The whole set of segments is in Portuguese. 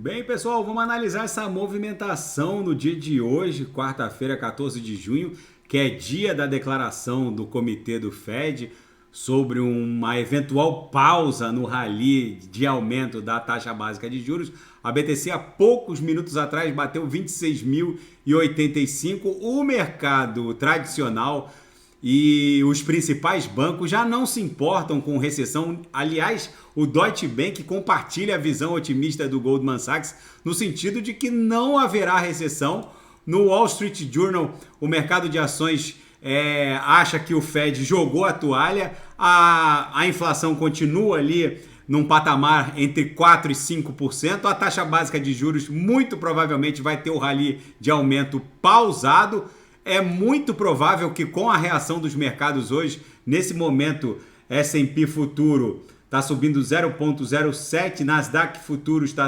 Bem, pessoal, vamos analisar essa movimentação no dia de hoje, quarta-feira, 14 de junho, que é dia da declaração do comitê do Fed sobre uma eventual pausa no rally de aumento da taxa básica de juros. A BTC há poucos minutos atrás bateu 26.085. O mercado tradicional e os principais bancos já não se importam com recessão. Aliás, o Deutsche Bank compartilha a visão otimista do Goldman Sachs no sentido de que não haverá recessão. No Wall Street Journal, o mercado de ações acha que o Fed jogou a toalha, a inflação continua ali num patamar entre 4% e 5%, a taxa básica de juros muito provavelmente vai ter o rally de aumento pausado. É muito provável que com a reação dos mercados hoje, nesse momento, S&P futuro está subindo 0,07, Nasdaq futuro está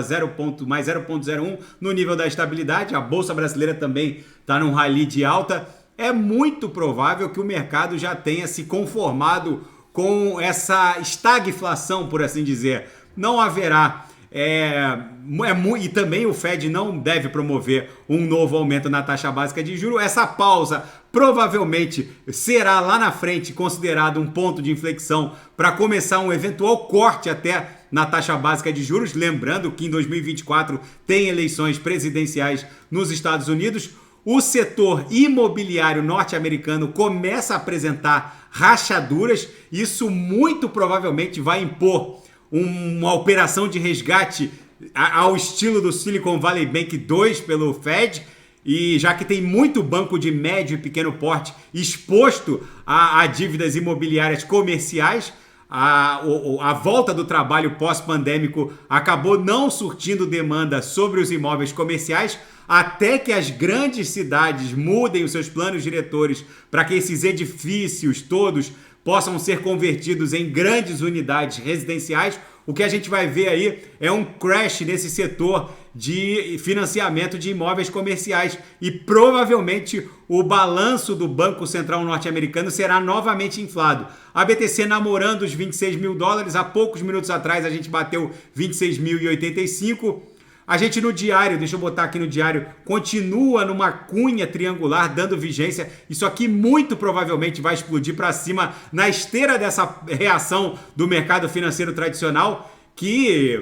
mais 0,01 no nível da estabilidade, a Bolsa Brasileira também está num rally de alta. É muito provável que o mercado já tenha se conformado com essa estagflação, por assim dizer. Não haverá e também o Fed não deve promover um novo aumento na taxa básica de juros. Essa pausa provavelmente será lá na frente considerado um ponto de inflexão para começar um eventual corte até na taxa básica de juros. Lembrando que em 2024 tem eleições presidenciais nos Estados Unidos. O setor imobiliário norte-americano começa a apresentar rachaduras. Isso muito provavelmente vai impor uma operação de resgate ao estilo do Silicon Valley Bank 2 pelo Fed, e já que tem muito banco de médio e pequeno porte exposto a dívidas imobiliárias comerciais, a volta do trabalho pós-pandêmico acabou não surtindo demanda sobre os imóveis comerciais, até que as grandes cidades mudem os seus planos diretores para que esses edifícios todos possam ser convertidos em grandes unidades residenciais. O que a gente vai ver aí é um crash nesse setor de financiamento de imóveis comerciais e provavelmente o balanço do Banco Central norte-americano será novamente inflado. A BTC namorando os 26 mil dólares, há poucos minutos atrás a gente bateu 26.085. A gente no diário, deixa eu botar aqui no diário, continua numa cunha triangular dando vigência. Isso aqui muito provavelmente vai explodir para cima na esteira dessa reação do mercado financeiro tradicional, que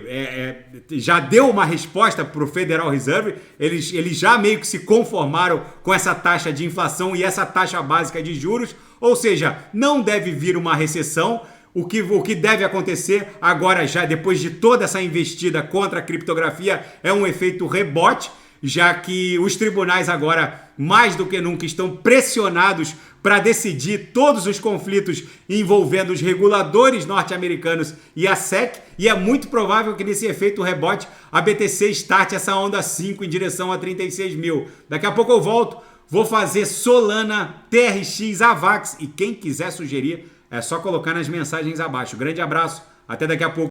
já deu uma resposta para o Federal Reserve. Eles já meio que se conformaram com essa taxa de inflação e essa taxa básica de juros, ou seja, não deve vir uma recessão. O que deve acontecer agora, já depois de toda essa investida contra a criptografia, é um efeito rebote, já que os tribunais agora, mais do que nunca, estão pressionados para decidir todos os conflitos envolvendo os reguladores norte-americanos e a SEC, e é muito provável que nesse efeito rebote a BTC starte essa onda 5 em direção a 36 mil. Daqui a pouco eu volto, vou fazer Solana, TRX, AVAX, e quem quiser sugerir, é só colocar nas mensagens abaixo. Grande abraço, até daqui a pouco.